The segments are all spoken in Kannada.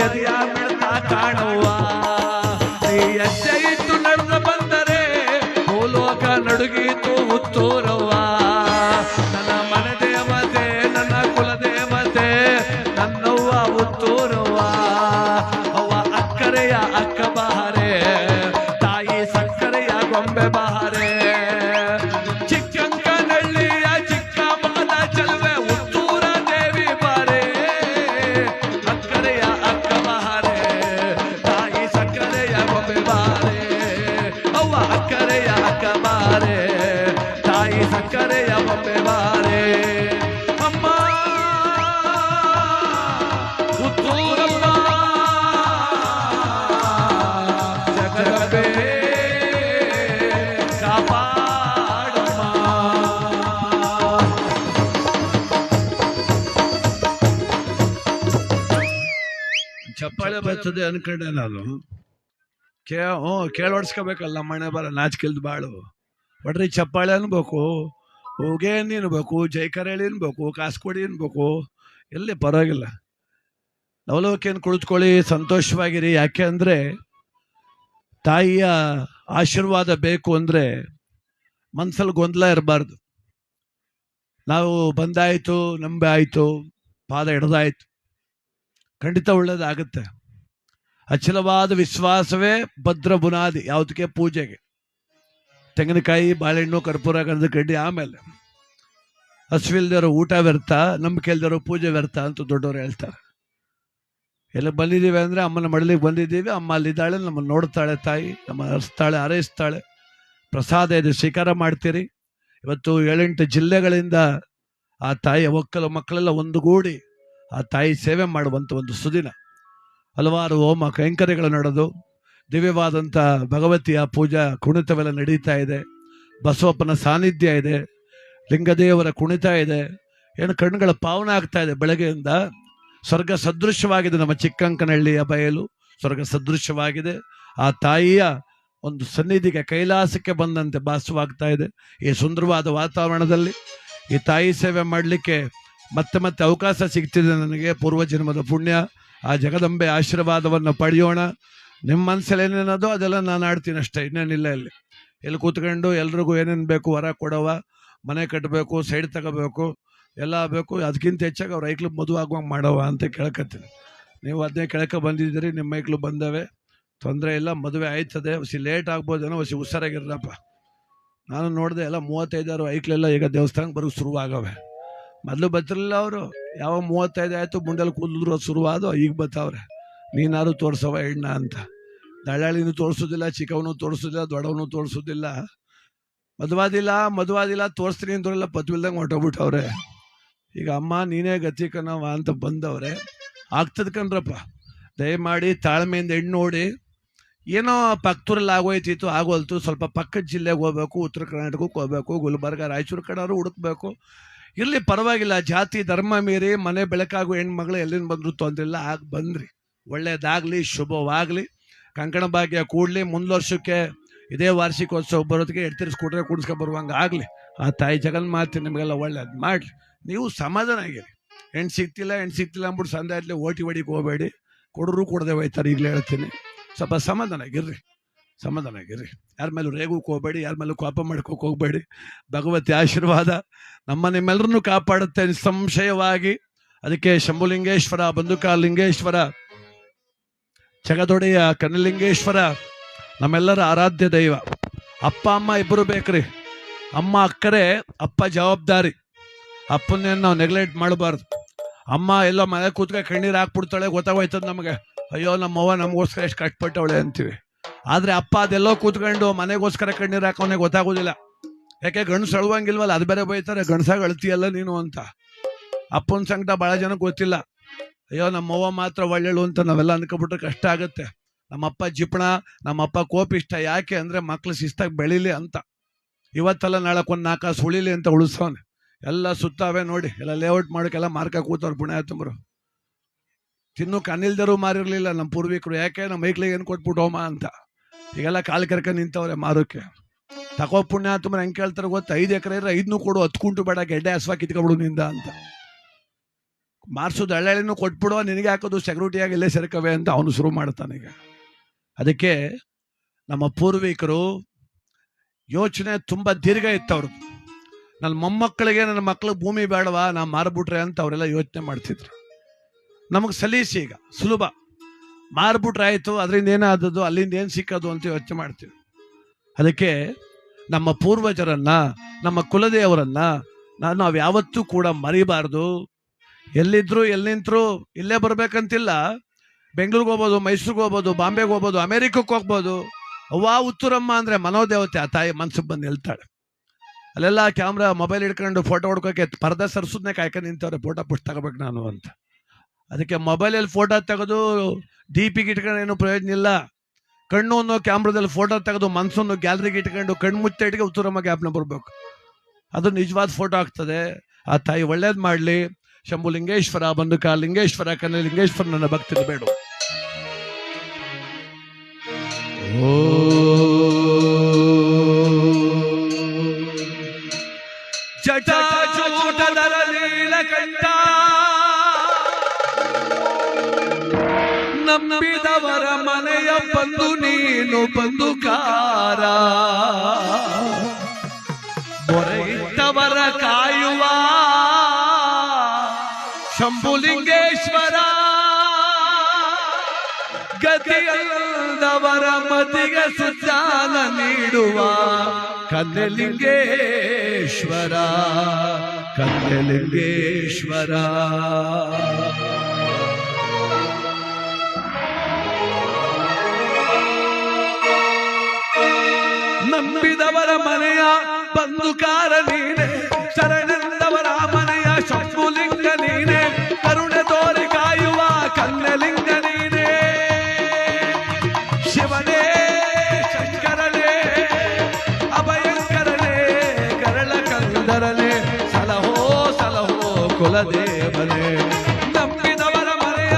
ಎದೆಯ ಮಿಡ್ತಾ ಕಾಣವ್ವ ನೀ ಹೆಜ್ಜೆ ಇಟ್ಟು ನಡೆದು ಬಂದರೆ ಭೂಲೋಕ ನಡುಗೀತು ಹುತ್ತೂರವ್ವ ನನ್ನ ಮನೆ ದೇವತೆ ನನ್ನ ಕುಲದೇವತೆ ನನ್ನವ್ವ ಹುತ್ತೂರವ್ವ ಅವ್ವ ಅಕ್ಕರೆಯ ಅಕ್ಕ ಬಹರೆ ತಾಯಿ ಸಕ್ಕರೆಯ ಗೊಂಬೆ ಬಹರೆ ಚಿಕ್ಕಂಕನಹಳ್ಳಿಯ ಚಿಕ್ಕ ಮಗದ ಚಲುವೆ ಹುತ್ತೂರ ದೇವಿ ಬಾರೆ ಅಕ್ಕರೆಯ ಅಕ್ಕ ಬಹರೆ ತಾಯಿ ಸಕ್ಕರೆಯ ಗೊಂಬೆ ಬಾರೆ ಅವ್ವ ಅಕ್ಕರೆಯ ಅಕ್ಕ ಬಾರೆ ತಾಯಿ ಸಕ್ಕರೆಯ ಗೊಂಬೆ ಬಾರೆ ಅಮ್ಮ ಹುತ್ತೂರಮ್ಮ ಜಗವೇ ಕಾಪಾಡಮ್ಮ. ಚಪ್ಪಾಳೆ ಬರ್ತದೆ ಅನ್ಕೊಂಡೆ ನಾನು ಕೇಳೋಡ್ಸ್ಕೋಬೇಕಲ್ಲ ಮನೆ ಬರ ನಾಚಿಕೆಲ್ದು ಬಾಳು ಒಡ್ರಿ ಚಪ್ಪಾಳೆ ಅನ್ಬೇಕು ಹೋಗೇ ಅನ್ಬೇಕು ಜೈಕರೇಳಿ ಅನ್ಬೇಕು ಕಾಸ್ಕೊಡಿ ಅನ್ಬೇಕು ಎಲ್ಲಿ ಪರವಾಗಿಲ್ಲ ಲವಲೋಕಿಯನ್ನು ಕುಳಿತುಕೊಳ್ಳಿ ಸಂತೋಷವಾಗಿರಿ. ಯಾಕೆ ಅಂದರೆ ತಾಯಿಯ ಆಶೀರ್ವಾದ ಬೇಕು ಅಂದರೆ ಮನಸ್ಸಲ್ಲಿ ಗೊಂದಲ ಇರಬಾರ್ದು. ನಾವು ಬಂದಾಯಿತು ನಂಬೆ ಆಯಿತು ಪಾದ ಹಿಡ್ದಾಯ್ತು ಖಂಡಿತ ಒಳ್ಳೇದಾಗುತ್ತೆ. ಅಚಲವಾದ ವಿಶ್ವಾಸವೇ ಭದ್ರ ಬುನಾದಿ ಯಾವುದಕ್ಕೆ ಪೂಜೆಗೆ. ತೆಂಗಿನಕಾಯಿ ಬಾಳೆಹಣ್ಣು ಕರ್ಪೂರ ಕರೆದು ಕಡ್ಡಿ ಆಮೇಲೆ ಹಸುವಿಲ್ದಿರೋ ಊಟ ವ್ಯರ್ಥ ನಂಬಿಕೆ ಇಲ್ದಿರೋ ಪೂಜೆ ವ್ಯರ್ಥ ಅಂತ ದೊಡ್ಡವರು ಹೇಳ್ತಾರೆ. ಎಲ್ಲ ಬಂದಿದ್ದೀವಿ ಅಂದರೆ ಅಮ್ಮನ ಮಡಲಿಗೆ ಬಂದಿದ್ದೀವಿ, ಅಮ್ಮ ಅಲ್ಲಿದ್ದಾಳೆ, ನಮ್ಮನ್ನು ನೋಡ್ತಾಳೆ ತಾಯಿ, ನಮ್ಮ ಹರಿಸ್ತಾಳೆ ಹಾರೈಸ್ತಾಳೆ. ಪ್ರಸಾದ ಇದು ಸ್ವೀಕಾರ ಮಾಡ್ತೀರಿ. ಇವತ್ತು 7-8 ಜಿಲ್ಲೆಗಳಿಂದ ಆ ತಾಯಿಯ ಒಕ್ಕಲು ಮಕ್ಕಳೆಲ್ಲ ಒಂದುಗೂಡಿ ಆ ತಾಯಿ ಸೇವೆ ಮಾಡುವಂಥ ಒಂದು ಸುದಿನ. ಹಲವಾರು ಹೋಮ ಕೈಂಕರ್ಯಗಳು ನಡೆದು ದಿವ್ಯವಾದಂಥ ಭಗವತಿಯ ಪೂಜಾ ಕುಣಿತವೆಲ್ಲ ನಡೀತಾ ಇದೆ. ಬಸವಪ್ಪನ ಸಾನ್ನಿಧ್ಯ ಇದೆ, ಲಿಂಗದೇವರ ಕುಣಿತ ಇದೆ. ಏನು ಕಣ್ಣುಗಳ ಪಾವನ ಆಗ್ತಾ ಇದೆ. ಬೆಳಗ್ಗೆಯಿಂದ ಸ್ವರ್ಗ ಸದೃಶವಾಗಿದೆ. ನಮ್ಮ ಚಿಕ್ಕಂಕನಹಳ್ಳಿಯ ಬಯಲು ಸ್ವರ್ಗ ಸದೃಶವಾಗಿದೆ. ಆ ತಾಯಿಯ ಒಂದು ಸನ್ನಿಧಿಗೆ ಕೈಲಾಸಕ್ಕೆ ಬಂದಂತೆ ಭಾಸವಾಗ್ತಾ ಇದೆ. ಈ ಸುಂದರವಾದ ವಾತಾವರಣದಲ್ಲಿ ಈ ತಾಯಿ ಸೇವೆ ಮಾಡಲಿಕ್ಕೆ ಮತ್ತೆ ಮತ್ತೆ ಅವಕಾಶ ಸಿಗ್ತಿದೆ ನನಗೆ. ಪೂರ್ವಜನ್ಮದ ಪುಣ್ಯ. ಆ ಜಗದಂಬೆ ಆಶೀರ್ವಾದವನ್ನು ಪಡೆಯೋಣ. ನಿಮ್ಮ ಮನಸ್ಸಲ್ಲಿ ಏನೇನದೋ ಅದೆಲ್ಲ ನಾನು ಆಡ್ತೀನಿ ಅಷ್ಟೇ, ಇನ್ನೇನಿಲ್ಲ. ಇಲ್ಲಿ ಕೂತ್ಕೊಂಡು ಎಲ್ರಿಗೂ ಏನೇನು ಬೇಕು ವರ ಕೊಡವ, ಮನೆ ಕಟ್ಟಬೇಕು, ಸೈಡ್ ತಗೋಬೇಕು, ಎಲ್ಲ ಬೇಕು. ಅದಕ್ಕಿಂತ ಹೆಚ್ಚಾಗಿ ಅವ್ರ ಐಕ್ಳು ಮದುವೆ ಆಗುವಂಗೆ ಮಾಡವ ಅಂತ ಕೇಳ್ಕತ್ತೀನಿ. ನೀವು ಅದನ್ನೇ ಕೇಳಕ್ಕೆ ಬಂದಿದ್ದೀರಿ. ನಿಮ್ಮ ಐಕ್ಳು ಬಂದವೆ, ತೊಂದರೆ ಇಲ್ಲ, ಮದುವೆ ಆಯ್ತದೆ. ಹೊಸಿ ಲೇಟ್ ಆಗ್ಬೋದೇನೋ, ಹೊಸಿ ಹುಷಾರಾಗಿರಪ್ಪ. ನಾನು ನೋಡಿದೆ ಎಲ್ಲ 35 ಐಕ್ಳೆಲ್ಲ ಈಗ ದೇವಸ್ಥಾನಕ್ಕೆ ಬರೋಕ್ಕೆ ಶುರುವಾಗವೆ. ಮೊದಲು ಬರ್ತಿರಲಿಲ್ಲ ಅವರು. ಯಾವ 35 ಆಯಿತು ಮುಂಡಲ್ಲಿ ಕೂದಲು ಶುರುವಾದೋ ಈಗ ಬರ್ತಾವ್ರೆ. ನೀನಾರು ತೋರಿಸವ ಹೆಣ್ಣ ಅಂತ. ದಳ್ಳಾಳಿನೂ ತೋರಿಸೋದಿಲ್ಲ, ಚಿಕ್ಕವನು ತೋರಿಸೋದಿಲ್ಲ, ದೊಡ್ಡವನು ತೋರಿಸೋದಿಲ್ಲ. ಮದುವಾದಿಲ್ಲ ತೋರಿಸ್ತೀನಿ ಅಂದ್ರೆಲ್ಲ ಪತ್ವಿಲ್ದಂಗೆ ಹೊಟ್ಟೋಗ್ಬಿಟ್ಟವ್ರೆ. ಈಗ ಅಮ್ಮ ನೀನೇ ಗತಿ ಕಣವ ಅಂತ ಬಂದವ್ರೆ. ಆಗ್ತದ ಕಣ್ರಪ್ಪ. ದಯಮಾಡಿ ತಾಳ್ಮೆಯಿಂದ ಹೆಣ್ಣು ನೋಡಿ. ಏನೋ ಪಕ್ಕದೂರಲ್ಲಿ ಆಗೋಯ್ತಿತ್ತು, ಆಗೋಲ್ತು. ಸ್ವಲ್ಪ ಪಕ್ಕದ ಜಿಲ್ಲೆಗೆ ಹೋಗ್ಬೇಕು, ಉತ್ತರ ಕರ್ನಾಟಕಕ್ಕೆ ಹೋಗ್ಬೇಕು, ಗುಲ್ಬರ್ಗ ರಾಯಚೂರು ಕಡೆಯವರು ಹುಡುಕ್ಬೇಕು. ಇರಲಿ ಪರವಾಗಿಲ್ಲ. ಜಾತಿ ಧರ್ಮ ಮೀರಿ ಮನೆ ಬೆಳಕಾಗೋ ಹೆಣ್ಮಗಳು ಎಲ್ಲಿಂದ ಬಂದ್ರು ತೊಂದ್ರಿಲ್ಲ. ಆಗ ಬಂದ್ರಿ, ಒಳ್ಳೇದಾಗಲಿ, ಶುಭವಾಗಲಿ. ಕಂಕಣ ಭಾಗ್ಯ ಕೂಡಲಿ. ಮುಂದೆ ವರ್ಷಕ್ಕೆ ಇದೇ ವಾರ್ಷಿಕೋತ್ಸವ ಬರೋದಕ್ಕೆ ಎಡ್ತಿರ್ ಸ್ಕೂಟ್ರೆ ಕೂಡಿಸ್ಕೊ ಬರುವಂಗೆ ಆಗಲಿ. ಆ ತಾಯಿ ಜಗನ್ಮಾತೆ ನಿಮಗೆಲ್ಲ ಒಳ್ಳೇದು ಮಾಡಲಿ. ನೀವು ಸಮಾಧಾನ ಆಗಿರಿ. ಹೆಣ್ಣು ಸಿಗ್ತಿಲ್ಲ ಅಂದ್ಬಿಟ್ಟು ಸಂದೆ ಆಯ್ತಲೇ ಓಟಿ ಹೊಡಿಗೆ ಹೋಗಬೇಡಿ. ಕೊಡರು ಕೊಡದೆ ಹೋಯ್ತಾರೆ. ಈಗಲೇ ಹೇಳ್ತೀನಿ, ಸ್ವಲ್ಪ ಸಮಾಧಾನ ಆಗಿರ್ರಿ. ಯಾರ ಮೇಲೂ ರೇಗೋಕೆ ಹೋಗಬೇಡಿ, ಯಾರ ಮೇಲೂ ಕೋಪ ಮಾಡ್ಕೋಕೆ ಹೋಗಬೇಡಿ. ಭಗವತಿ ಆಶೀರ್ವಾದ ನಮ್ಮ ನಿಮ್ಮೆಲ್ಲರನ್ನೂ ಕಾಪಾಡುತ್ತೆ ನಿಸ್ಸಂಶಯವಾಗಿ. ಅದಕ್ಕೆ ಶಂಭುಲಿಂಗೇಶ್ವರ, ಬಂದುಕಾಲಿಂಗೇಶ್ವರ, ಜಗದೊಡೆಯ ಕನ್ನಲಿಂಗೇಶ್ವರ ನಮ್ಮೆಲ್ಲರ ಆರಾಧ್ಯ ದೈವ. ಅಪ್ಪ ಅಮ್ಮ ಇಬ್ಬರು ಬೇಕ್ರಿ. ಅಮ್ಮ ಅಕ್ಕರೆ, ಅಪ್ಪ ಜವಾಬ್ದಾರಿ. ಅಪ್ಪನ್ನೇನು ನಾವು ನೆಗ್ಲೆಕ್ಟ್ ಮಾಡಬಾರ್ದು. ಅಮ್ಮ ಎಲ್ಲೋ ಮನೆ ಕೂತ್ಕೊಂಡು ಕಣ್ಣೀರು ಹಾಕ್ಬಿಡ್ತಾಳೆ, ಗೊತ್ತಾಗೋಯ್ತದ ನಮಗೆ. ಅಯ್ಯೋ ನಮ್ಮವ್ವ ನಮಗೋಸ್ಕರ ಎಷ್ಟು ಕಷ್ಟಪಟ್ಟವಳೆ ಅಂತೀವಿ. ಆದರೆ ಅಪ್ಪ ಅದೆಲ್ಲೋ ಕೂತ್ಕೊಂಡು ಮನೆಗೋಸ್ಕರ ಕಣ್ಣೀರು ಹಾಕೋನೆ ಗೊತ್ತಾಗೋದಿಲ್ಲ. ಯಾಕೆ ಗಂಡಸು ಅಳುವಂಗಿಲ್ವಲ್ಲ, ಅದು ಬೇರೆ ಬೈತಾರೆ, ಗಂಡಸಾಗ ಅಳ್ತೀಯಲ್ಲ ನೀನು ಅಂತ. ಅಪ್ಪನ ಸಂಕಟ ಭಾಳ ಜನಕ್ಕೆ ಗೊತ್ತಿಲ್ಲ. ಅಯ್ಯೋ ನಮ್ಮವ್ವ ಮಾತ್ರ ಒಳ್ಳೆಳು ಅಂತ ನಾವೆಲ್ಲ ಅನ್ಕೊಬಿಟ್ರೆ ಕಷ್ಟ ಆಗುತ್ತೆ. ನಮ್ಮಪ್ಪ ಜಿಪಣ, ನಮ್ಮಪ್ಪ ಕೋಪಿಷ್ಟ. ಯಾಕೆ ಅಂದರೆ ಮಕ್ಳು ಶಿಸ್ತಾಗಿ ಬೆಳೀಲಿ ಅಂತ. ಇವತ್ತೆಲ್ಲ ನಾಳಕ್ಕೊಂದು 4 ಕಾಸು ಉಳಿಲಿ ಅಂತ ಉಳಿಸೋನೆ. ಎಲ್ಲ ಸುತ್ತಾವೆ ನೋಡಿ, ಎಲ್ಲ ಲೇಔಟ್ ಮಾಡೋಕ್ಕೆಲ್ಲ ಮಾರ್ಕ ಕೂತವ್ರು ಪುಣ್ಯಾತಂಬರು. ತಿನ್ನೋಕೆ ಅನಿಲ್ದರು ಮಾರಿರಲಿಲ್ಲ ನಮ್ಮ ಪೂರ್ವಿಕರು. ಯಾಕೆ ನಮ್ಮ ಮೈಕ್ಳಿಗೆ ಏನು ಕೊಟ್ಬಿಟ್ಟು ಹೋಮ ಅಂತ. ಈಗೆಲ್ಲ ಕಾಲು ಕರ್ಕ ನಿಂತವ್ರೆ ಮಾರೋಕ್ಕೆ. ತಗೋ ಪುಣ್ಯಾತಂಬರು ಹೆಂಗೆ ಕೇಳ್ತಾರೆ ಗೊತ್ತಾ? 5 ಎಕರೆ ಇದ್ರೆ 5 ಕೊಡು, 10 ಕುಂಟು ಬೇಡ, ಗೆಡ್ಡೆ ಹಸ್ವಾ ಕಿತ್ಕೊಬಿಡು ನಿಂದ ಅಂತ. ಮಾರ್ಸೋದು ಹಳ್ಳಿನೂ ಕೊಟ್ಬಿಡುವ, ನಿನಗೆ ಹಾಕೋದು ಸೆಕ್ಯೂರಿಟಿಯಾಗಿ ಇಲ್ಲೇ ಸೇರ್ಕವೆ ಅಂತ ಅವನು ಶುರು ಮಾಡ್ತಾನೆ. ಈಗ ಅದಕ್ಕೆ ನಮ್ಮ ಪೂರ್ವಿಕರು ಯೋಚನೆ ತುಂಬ ದೀರ್ಘ ಇತ್ತವ್ರದ್ದು. ನನ್ನ ಮೊಮ್ಮಕ್ಕಳಿಗೆ, ನನ್ನ ಮಕ್ಕಳಿಗೆ ಭೂಮಿ ಬೇಡವಾ, ನಾ ಮಾರ್ಬಿಟ್ರೆ ಅಂತ ಅವರೆಲ್ಲ ಯೋಚನೆ ಮಾಡ್ತಿದ್ರು. ನಮಗೆ ಸಲೀಸಿ ಈಗ ಸುಲಭ, ಮಾರ್ಬಿಟ್ರೆ ಆಯಿತು, ಅದರಿಂದ ಏನಾದದ್ದು, ಅಲ್ಲಿಂದ ಏನು ಸಿಕ್ಕೋದು ಅಂತ ಯೋಚನೆ ಮಾಡ್ತೀವಿ. ಅದಕ್ಕೆ ನಮ್ಮ ಪೂರ್ವಜರನ್ನ, ನಮ್ಮ ಕುಲದೇವರನ್ನ ನಾವು ಯಾವತ್ತೂ ಕೂಡ ಮರಿಬಾರ್ದು. ಎಲ್ಲಿದ್ರು ಎಲ್ಲಿ ನಿಂತರು ಇಲ್ಲೇ ಬರ್ಬೇಕಂತಿಲ್ಲ. ಬೆಂಗಳೂರಿಗೆ ಹೋಗ್ಬೋದು, ಮೈಸೂರಿಗೆ ಹೋಗ್ಬೋದು, ಬಾಂಬೆಗೆ ಹೋಗ್ಬೋದು, ಅಮೇರಿಕಕ್ಕೆ ಹೋಗ್ಬೋದು. ಅವ್ವ ಉತ್ತರಮ್ಮ ಅಂದರೆ ಮನೋದೇವತೆ, ಆ ತಾಯಿ ಮನ್ಸಿಗೆ ಬಂದು ನಿಲ್ತಾಳೆ. ಅಲ್ಲೆಲ್ಲ ಕ್ಯಾಮ್ರಾ ಮೊಬೈಲ್ ಹಿಡ್ಕೊಂಡು ಫೋಟೋ ಹೊಡ್ಕೋಕೆ ಪರದೆ ಸರ್ಸೋದನ್ನೇ ಕಾಯ್ಕೊಂಡು ನಿಂತವ್ರೆ, ಫೋಟೋ ಪುಸ್ಟ್ ತಗೋಬೇಕು ನಾನು ಅಂತ. ಅದಕ್ಕೆ ಮೊಬೈಲಲ್ಲಿ ಫೋಟೋ ತೆಗೆದು ಡಿಪಿಗೆ ಇಟ್ಕೊಂಡು ಏನೂ ಪ್ರಯೋಜನ ಇಲ್ಲ. ಕಣ್ಣು ಅನ್ನೋ ಕ್ಯಾಮ್ರಾದಲ್ಲಿ ಫೋಟೋ ತೆಗೆದು ಮನಸ್ಸನ್ನು ಗ್ಯಾಲರಿಗೆ ಇಟ್ಕೊಂಡು ಕಣ್ಣು ಮುಚ್ಚಿಟ್ಟಿಗೆ ಉತ್ತರಮ್ಮ ಗ್ಯಾಪ್ನ ಬರಬೇಕು. ಅದು ನಿಜವಾದ ಫೋಟೋ ಆಗ್ತದೆ. ಆ ತಾಯಿ ಒಳ್ಳೇದು ಮಾಡಲಿ. ಶಂಭು ಲಿಂಗೇಶ್ವರ, ಬಂದುಕ ಲಿಂಗೇಶ್ವರ, ಕನ್ನ ಲಿಂಗೇಶ್ವರ, ನನ್ನ ಭಕ್ತಿನ ಬೇಡು. ಓ ಜಟಾಜೂಟದ ನೀಲಕಂಠ, ನಂಬಿದವರ ಮನೆಯ ಬಂದು ನೀನು ಬಂದುಕಾರ, ಮೊರೆಯಿಟ್ಟವರ ಕಾಯುವ ಶಂಭುಲಿಂಗೇಶ್ವರ, ಗತಿಯಲ್ಲದವರ ಮತಿಗೆ ಸುಜ್ಞಾನ ನೀಡುವ ಕನ್ಯಲಿಂಗೇಶ್ವರ, ಕನ್ಯಲಿಂಗೇಶ್ವರ. ನಂಬಿದವರ ಮನೆಯ ಬಂದುಕಾರ ನೀನೆ, ಶರಣೆಂದವರ ಮನೆಯ ಶಂಭುಲಿಂಗ ನೀನೆ, ಕರುಣೆ ತೋರಿ ಕಾಯುವ ಕನ್ಯಲಿಂಗ ನೀನೆ. ಶಿವನೇ ಶಂಕರನೇ ಅಭಯಂಕರನೇ ಕರಳ ಕಂದರನೇ, ಸಲಹೋ ಸಲಹೋ ಕುಲದೇವನೇ. ನಂಬಿದವರ ಮನೆಯ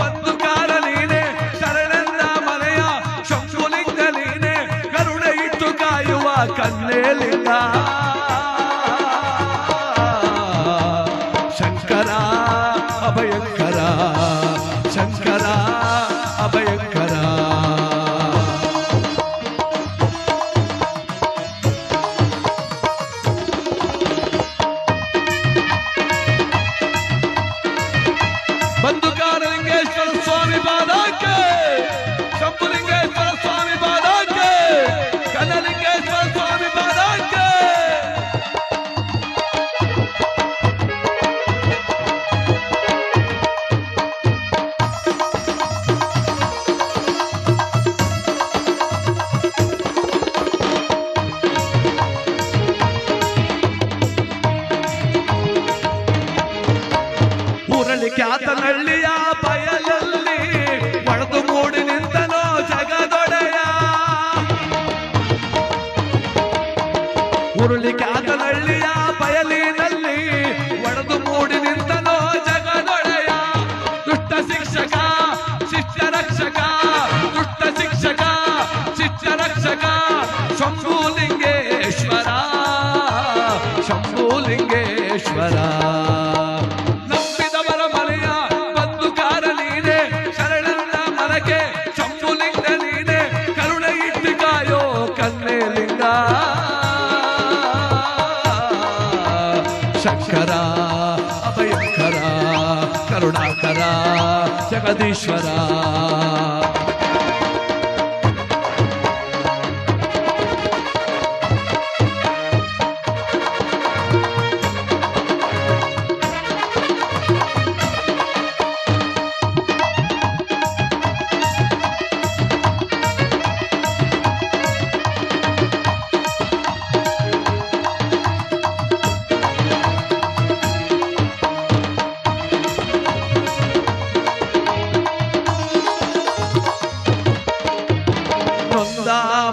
ಬಂದುಕಾರ ನೀನೆ, ಶರಣೆಂದ ಮನೆಯ ಶಂಭುಲಿಂಗ ನೀನೆ, ಕರುಣೆ ಇಟ್ಟು ಕಾಯುವ ಕನ್ಯಲಿಂಗ. ಶಂಕರ ಅಭಯಂಕರ, ಶಂಕರ ಅಭಯಂಕರ. ಬಂದುಕಾರ ಲಿಂಗೇಶ್ವರ ಸ್ವಾಮಿ ಪಾದಕ್ಕೆ, ಶಂಭುಲಿಂಗೇಶ್ವರ ಸ್ವಾಮಿ ಪಾದಕ್ಕೆ, ಕನ್ನಲಿಂಗೇಶ್ವರ ಸ್ವಾಮಿ ಪಾದಕ್ಕೆ. ಊರಲ್ಲಿ ಖ್ಯಾತನಹಳ್ಳಿಯ ಬಯಲಲ್ಲಿ ಒಡೆದು ಮೂಡಿ ನಿಂತನೋ ಜಗದೊಡೆಯ. ಊರಲ್ಲಿ ಖ್ಯಾತನಹಳ್ಳಿಯ ಬಯಲಿನಲ್ಲಿ ಒಡೆದು ಮೂಡಿ ನಿಂತನೋ ಜಗದೊಡೆಯ. ದುಷ್ಟ ಶಿಕ್ಷಕ ಶಿಷ್ಟ ರಕ್ಷಕ, ದುಷ್ಟ ಶಿಕ್ಷಕ ಶಿಷ್ಟ ರಕ್ಷಕ, ಶಂಭುಲಿಂಗೇಶ್ವರ, ಶಂಭುಲಿಂಗೇಶ್ವರ. ನಂಬಿದವರ ಮನೆಯ ಬಂದುಕಾರ ನೀನೆ, ಶರಣನ ಮನಕ್ಕೆ ಶಂಭುಲಿಂಗ ನೀನೆ, ಕರುಣೆ ಇಟ್ಟು ಕಾಯೋ ಕನ್ಯಲಿಂಗ. ಶಂಕರ ಅಭಯಂಕರ ಕರುಣಾಕರ ಜಗದೀಶ್ವರ.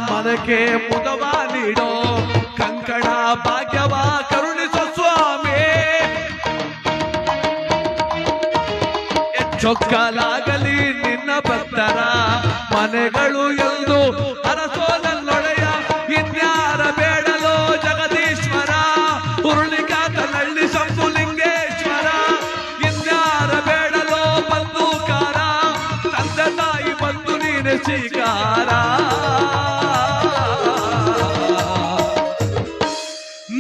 ಮನಕ್ಕೆ ಮುದವ ನೀಡೋ ಕಂಕಣ ಭಾಗ್ಯವ ಕರುಣಿಸೋ ಸ್ವಾಮಿ. ಚೊಕ್ಕಲಾಗಲಿ ನಿನ್ನ ಭಕ್ತರ ಮನೆಗಳು ಎಂದು ಅರಸೋದಲ್ಲೊಡೆಯ, ಇನ್ಯಾರ ಬೇಡಲೋ ಜಗದೀಶ್ವರ. ಹುರುಳಿಗಾತನಹಳ್ಳಿ ಶಂಭುಲಿಂಗೇಶ್ವರ, ಇನ್ಯಾರ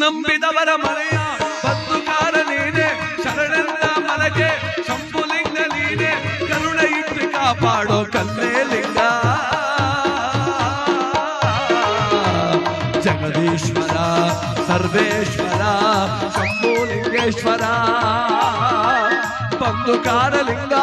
ನಂಬಿದವರ ಮನೆಯ ಬಂಧುಕಾರ ನೀನೆ, ಶರಣೆಂದ ಮನಗೆ ಶಂಭುಲಿಂಗ ನೀನೆ, ಕರುಣೆ ಇಟ್ಟು ಕಾಪಾಡೋ ಕಲ್ಲೇಲಿಂಗ. ಜಗದೀಶ್ವರ ಸರ್ವೇಶ್ವರ ಶಂಭುಲಿಂಗೇಶ್ವರ ಬಂಧುಕಾರ ಲಿಂಗ.